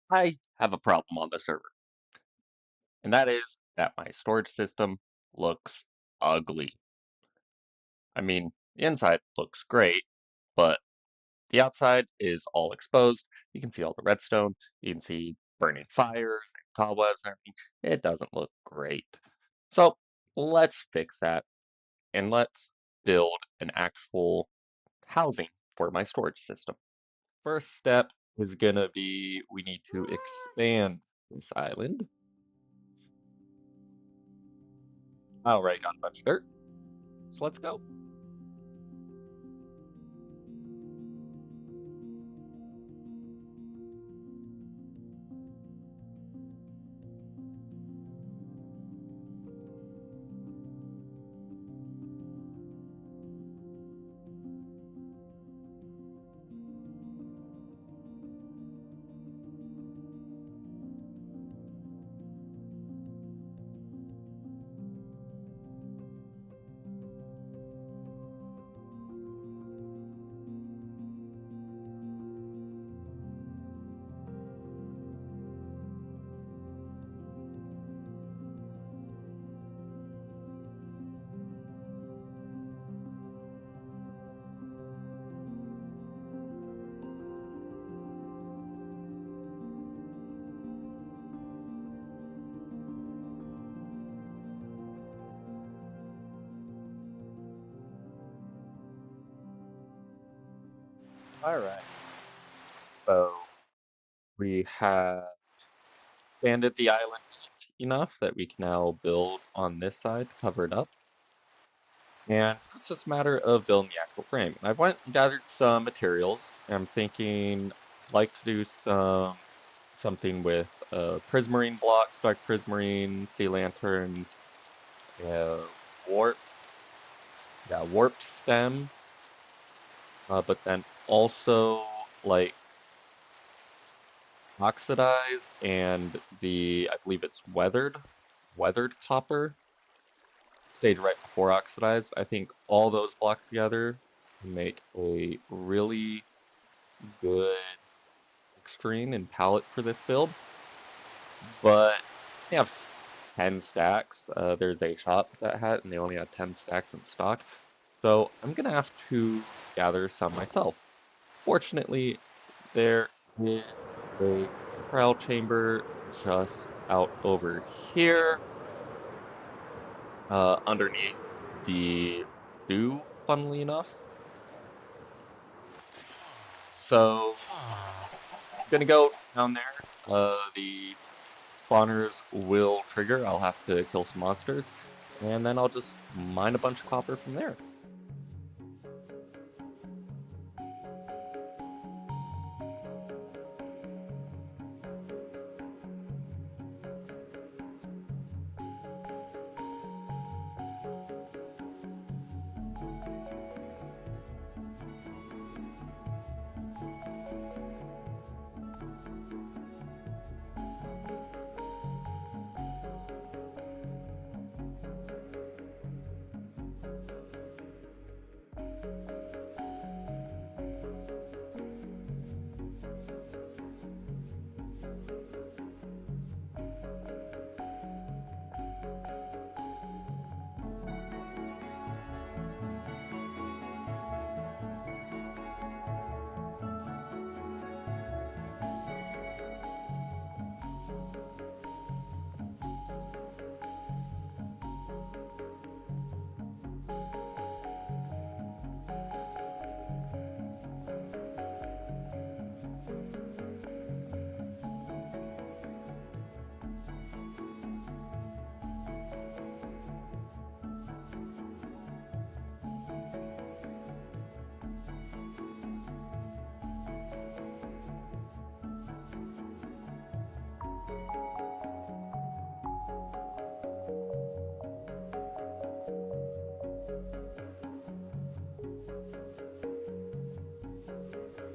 I have a problem on the server, and that is that my storage system looks ugly. I mean, the inside looks great, but the outside is all exposed. You can see all the redstone, you can see burning fires and cobwebs and everything. It doesn't look great. So let's fix that and let's build an actual housing for my storage system. First step is gonna be we need to expand this island. Alright, got a bunch of dirt. So let's go. Alright. So we have expanded the island enough that we can now build on this side to cover it up. And it's just a matter of building the actual frame. And I've went and gathered some materials. And I'm thinking I'd like to do something with prismarine blocks, dark prismarine, sea lanterns, uh, warp, yeah, warped stem, but then also like oxidized and I believe it's weathered copper stage right before oxidized. I think all those blocks together make a really good screen and palette for this build. But they have 10 stacks. There's a shop that had, and they only had 10 stacks in stock. So I'm gonna have to gather some myself. Fortunately, there is a trial chamber just out over here, underneath the stew, funnily enough. So, gonna go down there. The spawners will trigger. I'll have to kill some monsters, and then I'll just mine a bunch of copper from there.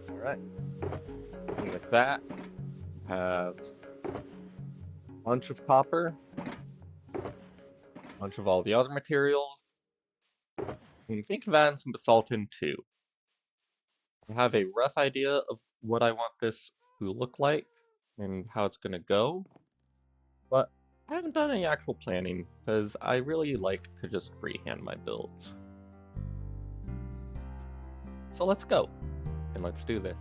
All right. And with that, have a bunch of copper, a bunch of all the other materials, and think of adding some basalt in too. I have a rough idea of what I want this to look like. and how it's gonna go, but I haven't done any actual planning because I really like to just freehand my builds. So let's go and let's do this.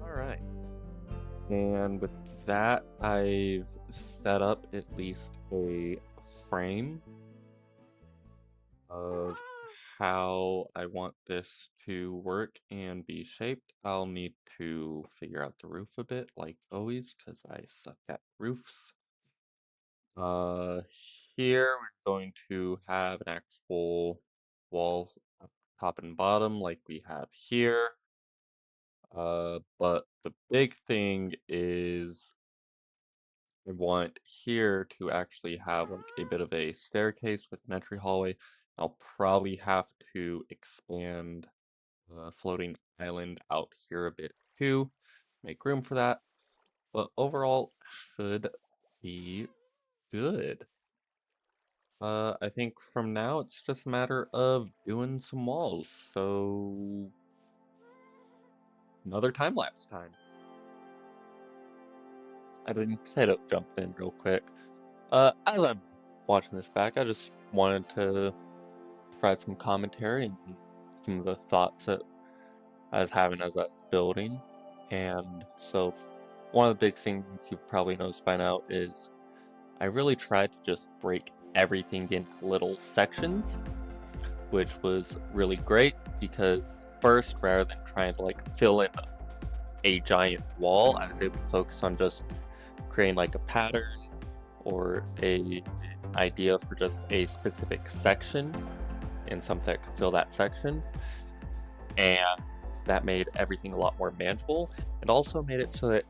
All right. And with that, I've set up at least a frame of how I want this to work and be shaped. I'll need to figure out the roof a bit, like always, because I suck at roofs. Uh, Here we're going to have an actual wall top and bottom like we have here. But the big thing is I want here to actually have like a bit of a staircase with an entry hallway. I'll probably have to expand the floating island out here a bit too, make room for that. But overall, should be good. I think from now it's just a matter of doing some walls. So another time lapse time. I've been potato jumping in real quick. As I'm watching this back, I just wanted to provide some commentary and some of the thoughts that I was having as I was building. And so, one of the big things you've probably noticed by now is I really tried to just break everything into little sections, which was really great because first, rather than trying to like fill in a giant wall, I was able to focus on just creating like a pattern or a idea for just a specific section and something that could fill that section. And that made everything a lot more manageable. It also made it so that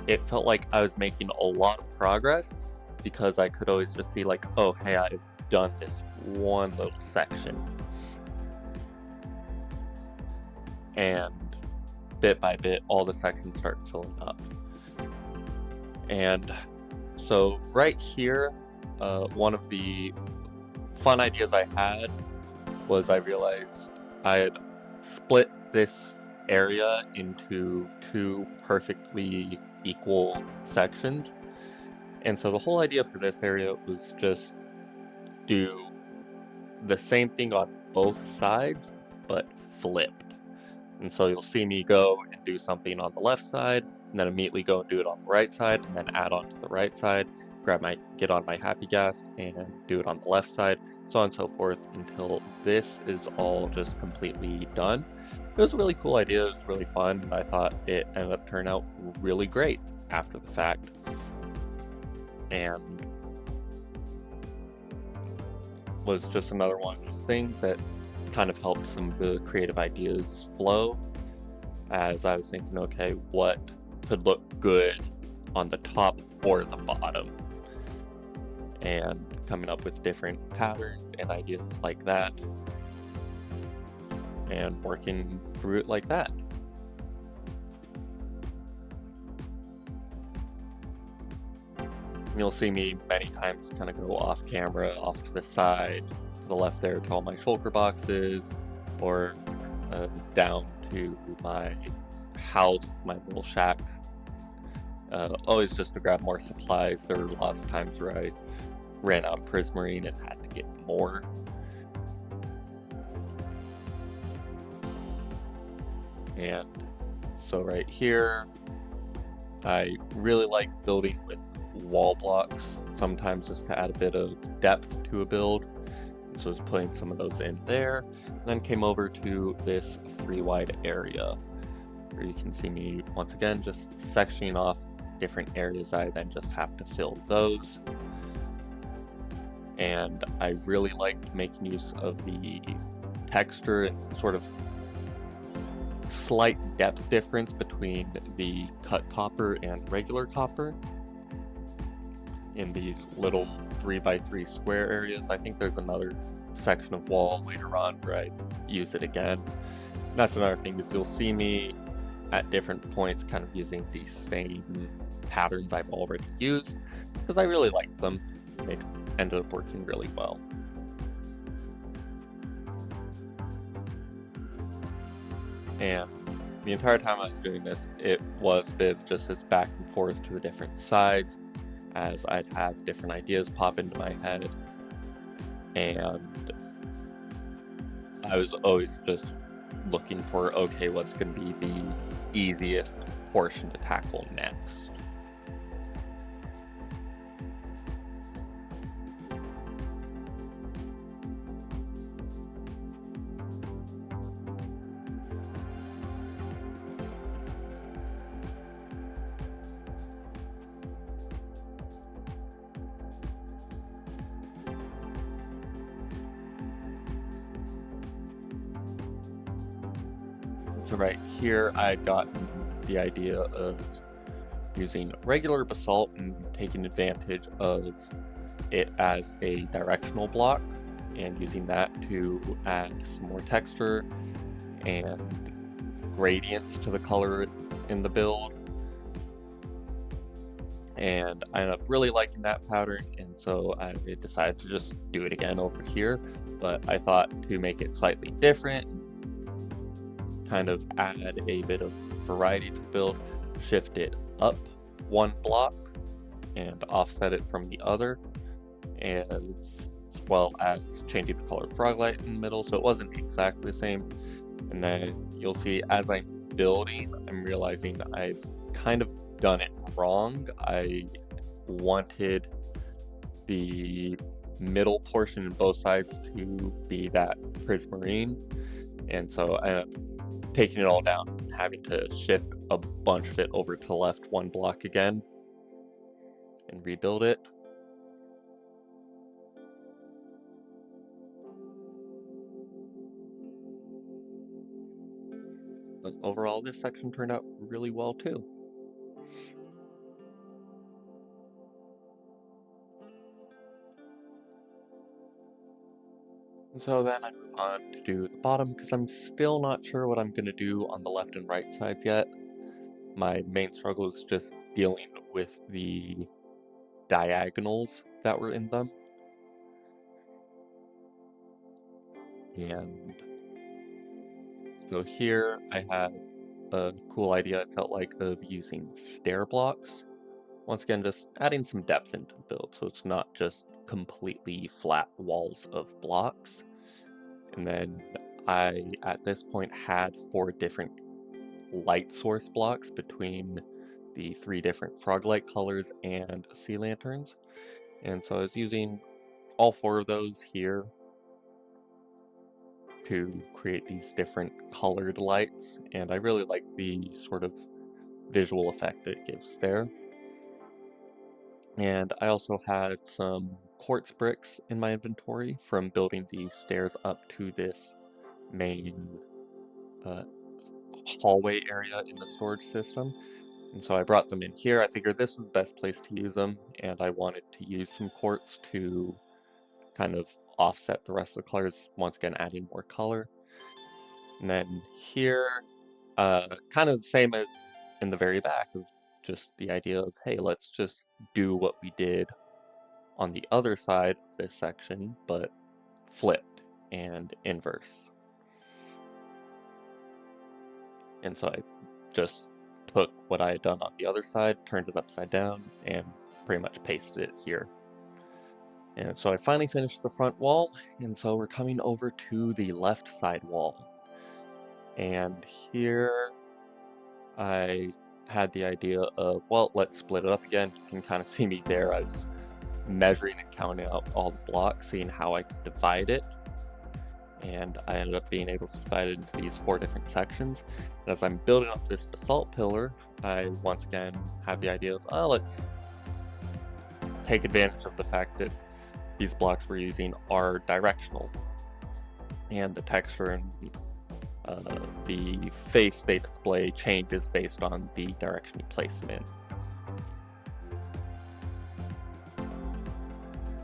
it felt like I was making a lot of progress because I could always just see like, oh, hey, I've done this one little section. And bit by bit, all the sections start filling up. And so right here, one of the fun ideas I had was I realized I had split this area into two perfectly equal sections. And so the whole idea for this area was just do the same thing on both sides, but flipped. And so you'll see me go and do something on the left side, and then immediately go and do it on the right side, and then add on to the right side, get on my happy gas, and do it on the left side, so on and so forth, until this is all just completely done. It was a really cool idea, it was really fun, and I thought it ended up turning out really great after the fact. And was just another one of those things that kind of helped some of the creative ideas flow as I was thinking, okay, what could look good on the top or the bottom? And coming up with different patterns and ideas like that and working through it like that. You'll see me many times kind of go off camera, off to the side, to the left there to all my shulker boxes, or down to my house, my little shack. Always just to grab more supplies. There were lots of times where I ran out of prismarine and had to get more. And so right here, I really like building with wall blocks, sometimes just to add a bit of depth to a build. So I was putting some of those in there, and then came over to this 3-wide area, where you can see me once again just sectioning off different areas. I then just have to fill those. And I really liked making use of the texture and sort of slight depth difference between the cut copper and regular copper in these little 3x3 square areas. I think there's another section of wall later on where I use it again. And that's another thing, is you'll see me at different points kind of using the same patterns I've already used because I really liked them. They ended up working really well. And the entire time I was doing this, it was a bit of just this back and forth to the different sides, as I'd have different ideas pop into my head. And I was always just looking for, okay, what's going to be the easiest portion to tackle next. So right here, I'd gotten the idea of using regular basalt and taking advantage of it as a directional block and using that to add some more texture and gradients to the color in the build. And I ended up really liking that pattern, and so I decided to just do it again over here. But I thought to make it slightly different, kind of add a bit of variety to the build, shift it up one block and offset it from the other, as well as changing the color of Froglight in the middle, so it wasn't exactly the same. And then you'll see as I'm building, I'm realizing I've kind of done it wrong. I wanted the middle portion in both sides to be that prismarine, and so I ended up taking it all down, having to shift a bunch of it over to the left one block again and rebuild it. But overall, this section turned out really well too. And so then I move on to do the bottom, because I'm still not sure what I'm going to do on the left and right sides yet. My main struggle is just dealing with the diagonals that were in them. And so here I had a cool idea, I felt like, of using stair blocks. Once again, just adding some depth into the build, so it's not just completely flat walls of blocks. And then I, at this point, had 4 different light source blocks between the 3 different Froglight colors and sea lanterns. And so I was using all 4 of those here to create these different colored lights, and I really like the sort of visual effect that it gives there. And I also had some quartz bricks in my inventory from building the stairs up to this main hallway area in the storage system. And so I brought them in here. I figured this was the best place to use them, and I wanted to use some quartz to kind of offset the rest of the colors, once again adding more color. And then here, kind of the same as in the very back, of just the idea of, hey, let's just do what we did on the other side of this section, but flipped and inverse. And so I just took what I had done on the other side, turned it upside down, and pretty much pasted it here. And so I finally finished the front wall, and so we're coming over to the left side wall. And here I had the idea of, well, let's split it up again. You can kind of see me there. I was measuring and counting out all the blocks, seeing how I could divide it. And I ended up being able to divide it into these 4 different sections. And as I'm building up this basalt pillar, I once again have the idea of, oh, let's take advantage of the fact that these blocks we're using are directional, and the texture and the face they display changes based on the direction you place them in.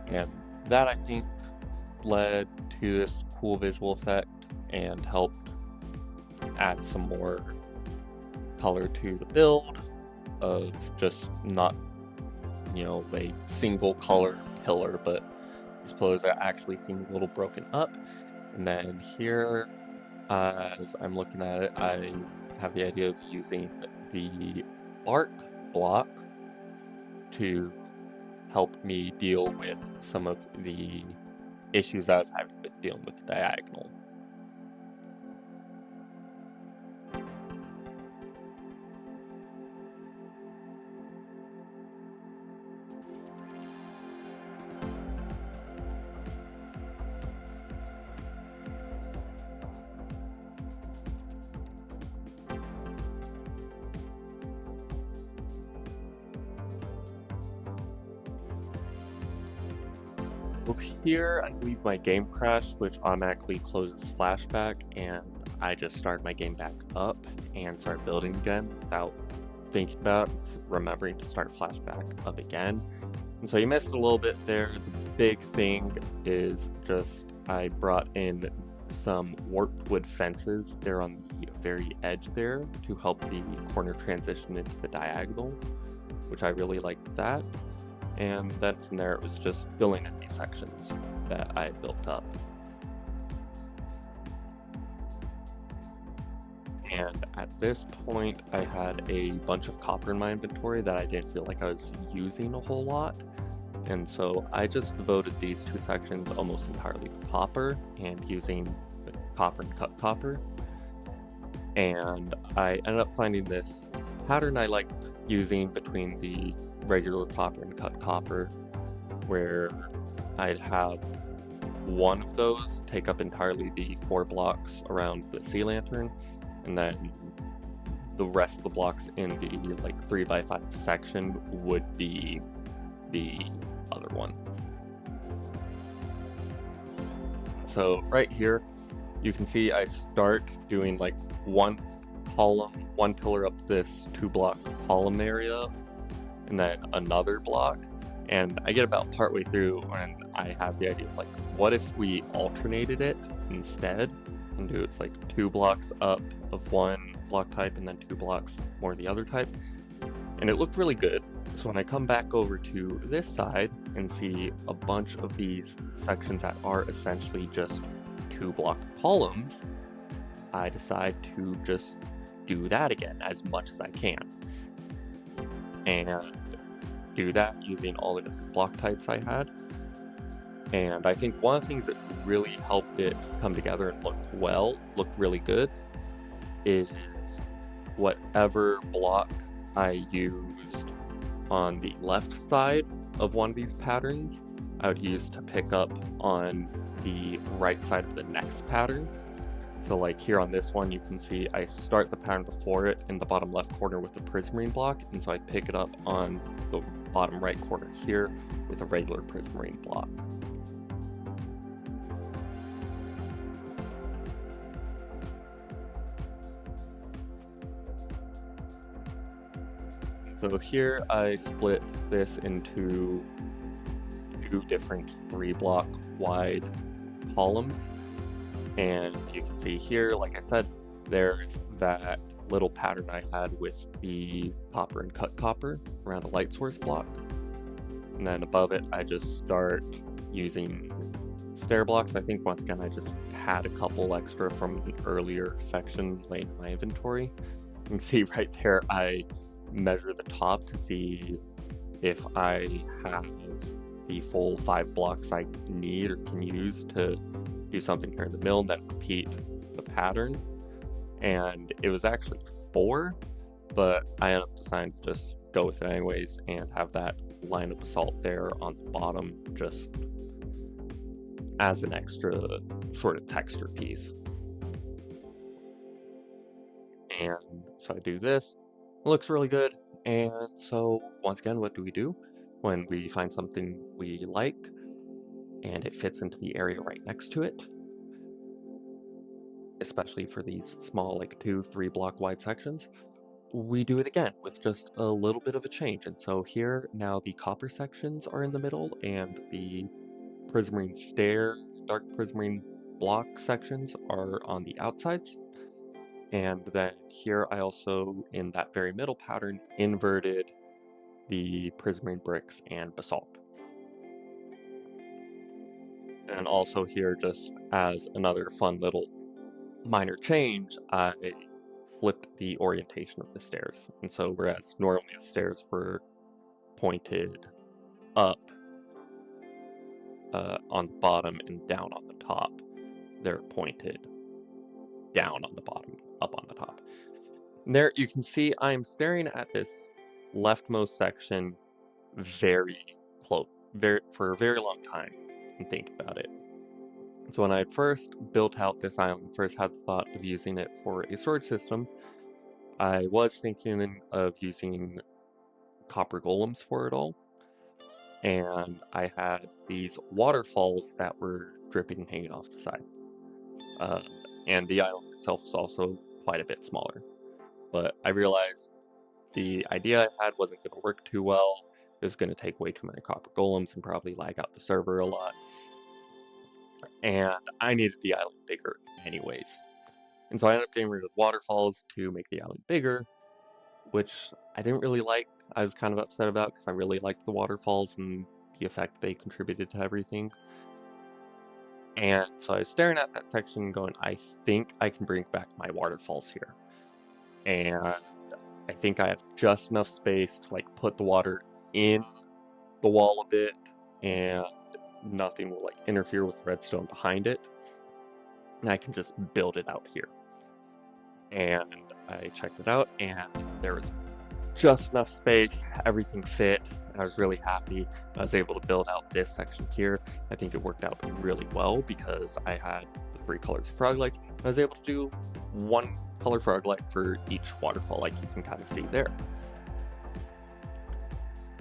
And that, I think, led to this cool visual effect and helped add some more color to the build of just not, a single color pillar, but these pillars are actually seem a little broken up. And then here, as I'm looking at it, I have the idea of using the bark block to help me deal with some of the issues I was having with dealing with the diagonal. So here, I believe my game crashed, which automatically closes flashback, and I just started my game back up and started building again without thinking about remembering to start flashback up again. And so you missed a little bit there. The big thing is just I brought in some warped wood fences there on the very edge there to help the corner transition into the diagonal, which I really liked that. And then from there it was just filling in these sections that I had built up. And at this point, I had a bunch of copper in my inventory that I didn't feel like I was using a whole lot. And so I just devoted these two sections almost entirely to copper and using the copper and cut copper. And I ended up finding this pattern I liked using between the regular copper and cut copper, where I'd have one of those take up entirely the 4 blocks around the sea lantern, and then the rest of the blocks in the like 3x5 section would be the other one. So right here, you can see I start doing like one column, one pillar up this 2-block column area, and then another block. And I get about partway through and I have the idea of like, what if we alternated it instead and do it's like 2 blocks up of one block type and then 2 blocks more of the other type. And it looked really good. So when I come back over to this side and see a bunch of these sections that are essentially just 2-block columns, I decide to just do that again as much as I can. And do that using all the different block types I had. And I think one of the things that really helped it come together and look really good, is whatever block I used on the left side of one of these patterns, I would use to pick up on the right side of the next pattern. So like here on this one, you can see I start the pattern before it in the bottom left corner with the prismarine block, and so I pick it up on the bottom right corner here with a regular prismarine block. So here I split this into 2 different 3-block wide columns. And you can see here, like I said, there's that little pattern I had with the copper and cut copper around a light source block. And then above it, I just start using stair blocks. I think once again, I just had a couple extra from an earlier section laying in my inventory. You can see right there, I measure the top to see if I have the full 5 blocks I need or can use to do something here in the middle and then repeat the pattern. And it was actually 4, but I ended up deciding to just go with it anyways and have that line of basalt there on the bottom just as an extra sort of texture piece. And so I do this, it looks really good. And so once again, what do? When we find something we like and it fits into the area right next to it, especially for these small like 2-3 block wide sections, we do it again with just a little bit of a change. And so here now the copper sections are in the middle and the prismarine stair, dark prismarine block sections are on the outsides. And then here I also, in that very middle pattern, inverted the prismarine bricks and basalt. And also here, just as another fun little minor change, I flipped the orientation of the stairs. And so whereas normally the stairs were pointed up on the bottom and down on the top, they're pointed down on the bottom, up on the top. And there you can see I'm staring at this leftmost section very close, for a very long time and think about it. So when I first built out this island, first had the thought of using it for a storage system, I was thinking of using copper golems for it all. And I had these waterfalls that were dripping and hanging off the side. and the island itself is also quite a bit smaller. But I realized the idea I had wasn't going to work too well. It was going to take way too many copper golems and probably lag out the server a lot. And I needed the island bigger anyways. And so I ended up getting rid of waterfalls to make the island bigger, which I didn't really like. I was kind of upset about because I really liked the waterfalls and the effect they contributed to everything. And so I was staring at that section going, I think I can bring back my waterfalls here. And I think I have just enough space to like put the water in the wall a bit and nothing will like interfere with redstone behind it. And I can just build it out here. And I checked it out and there was just enough space, everything fit. I was really happy. I was able to build out this section here. I think it worked out really well because I had the 3 colors of frog lights. I was able to do 1 color frog light for each waterfall, like you can kind of see there.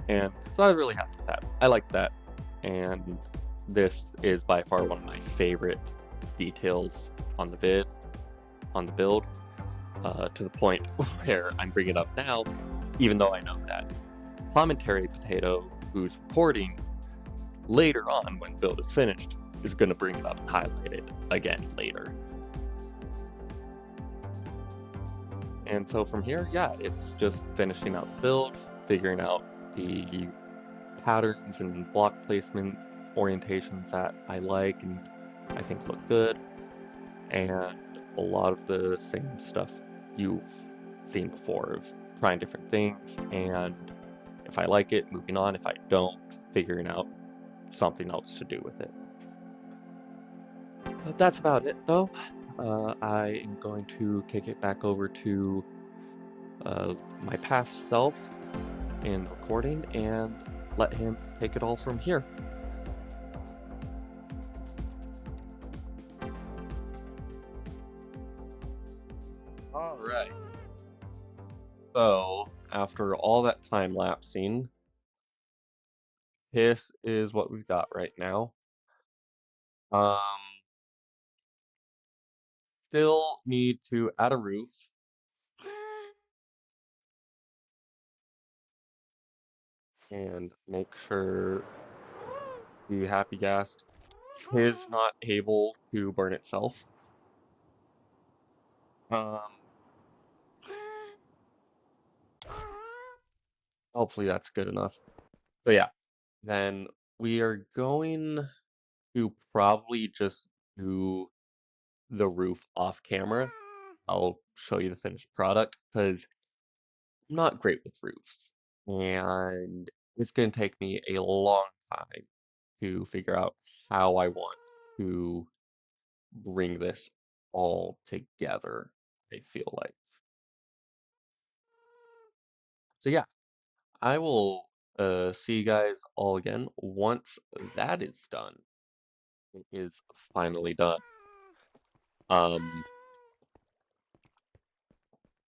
And so I was really happy with that. I liked that. And this is by far one of my favorite details on the build, to the point where I'm bringing it up now, even though I know that Commentary Potato, who's recording later on when the build is finished, is going to bring it up and highlight it again later. And so from here, yeah, it's just finishing out the build, figuring out the patterns and block placement orientations that I like and I think look good, and a lot of the same stuff you've seen before of trying different things, and if I like it, moving on. If I don't, figuring out something else to do with it. But that's about it, though. I am going to kick it back over to my past self in recording and let him take it all from here. All right. So, after all that time lapsing, this is what we've got right now. Still need to add a roof. And make sure the happy gas is not able to burn itself. Hopefully that's good enough. So yeah, then we are going to probably just do the roof off camera. I'll show you the finished product because I'm not great with roofs. And it's going to take me a long time to figure out how I want to bring this all together, I feel like. So yeah, I will see you guys all again once that is done. It is finally done. Um,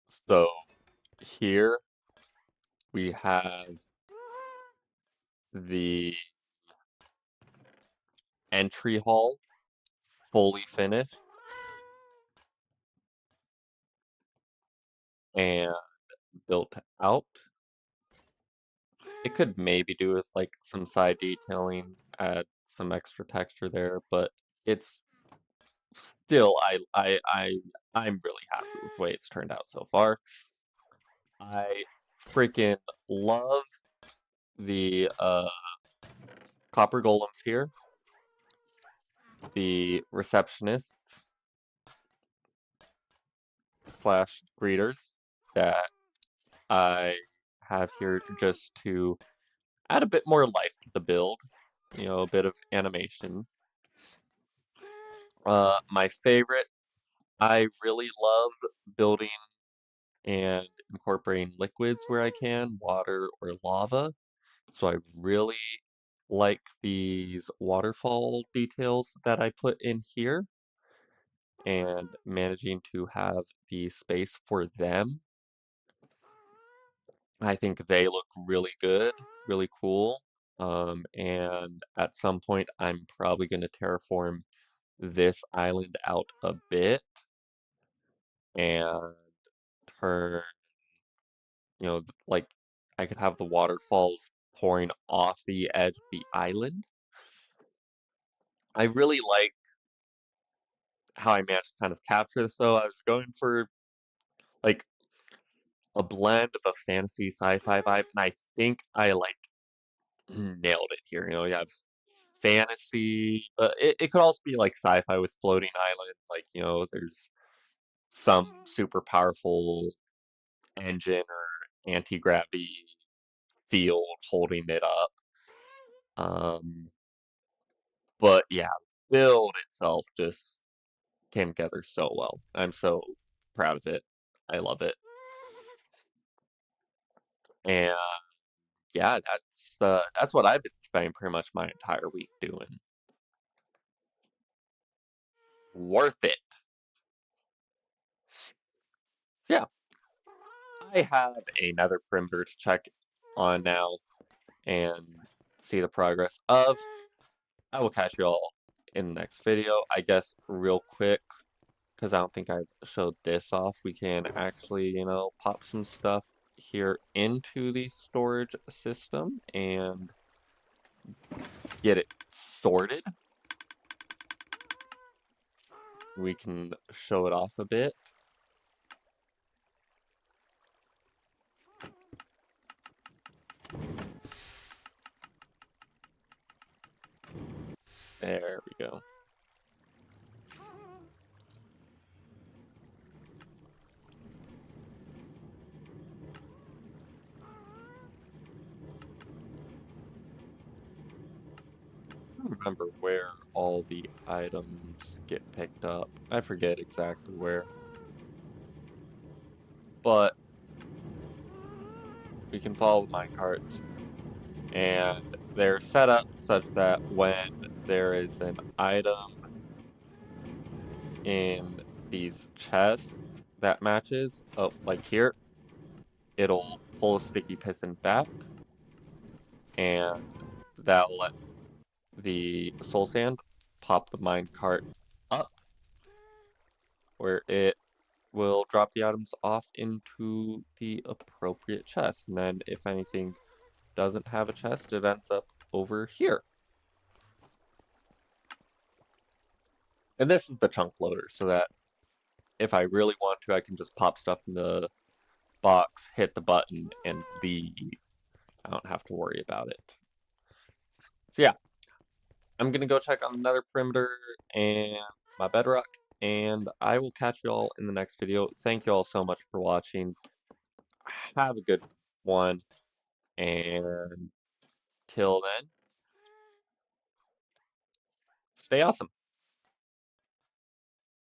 so here we have the entry hall fully finished and built out. It could maybe do with like some side detailing, add some extra texture there, but it's still I'm really happy with the way it's turned out so far. I freaking love the copper golems here, the receptionist slash greeters that I have here just to add a bit more life to the build, you know, a bit of animation. My favorite, I really love building and incorporating liquids where I can, water or lava. So I really like these waterfall details that I put in here and managing to have the space for them. I think they look really good, really cool. And at some point, I'm probably going to terraform this island out a bit and turn, like I could have the waterfalls pouring off the edge of the island. I really like how I managed to kind of capture this though. I was going for like a blend of a fantasy sci-fi vibe, and I think I like nailed it here. You have fantasy, but it could also be like sci-fi with floating island. Like, there's some super powerful engine or anti-gravity field holding it up. Um, but yeah, build itself just came together so well. I'm so proud of it. I love it. And yeah, that's what I've been spending pretty much my entire week doing. Worth it. Yeah, I have another perimeter to check on now and see the progress of. I will catch you all in the next video. I guess real quick, because I don't think I've showed this off, we can actually, pop some stuff here into the storage system and get it sorted. We can show it off a bit. There we go. I don't remember where all the items get picked up. I forget exactly where. But we can follow the minecarts, and they're set up such that when there is an item in these chests that matches, oh, like here, it'll pull a sticky piston back, and that'll let the soul sand pop the minecart up, where it will drop the items off into the appropriate chest. And then if anything doesn't have a chest, it ends up over here. And this is the chunk loader, so that if I really want to, I can just pop stuff in the box, hit the button, and leave. I don't have to worry about it. So yeah, I'm gonna go check on another perimeter and my bedrock, and I will catch you all in the next video. Thank you all so much for watching. Have a good one, and till then, stay awesome.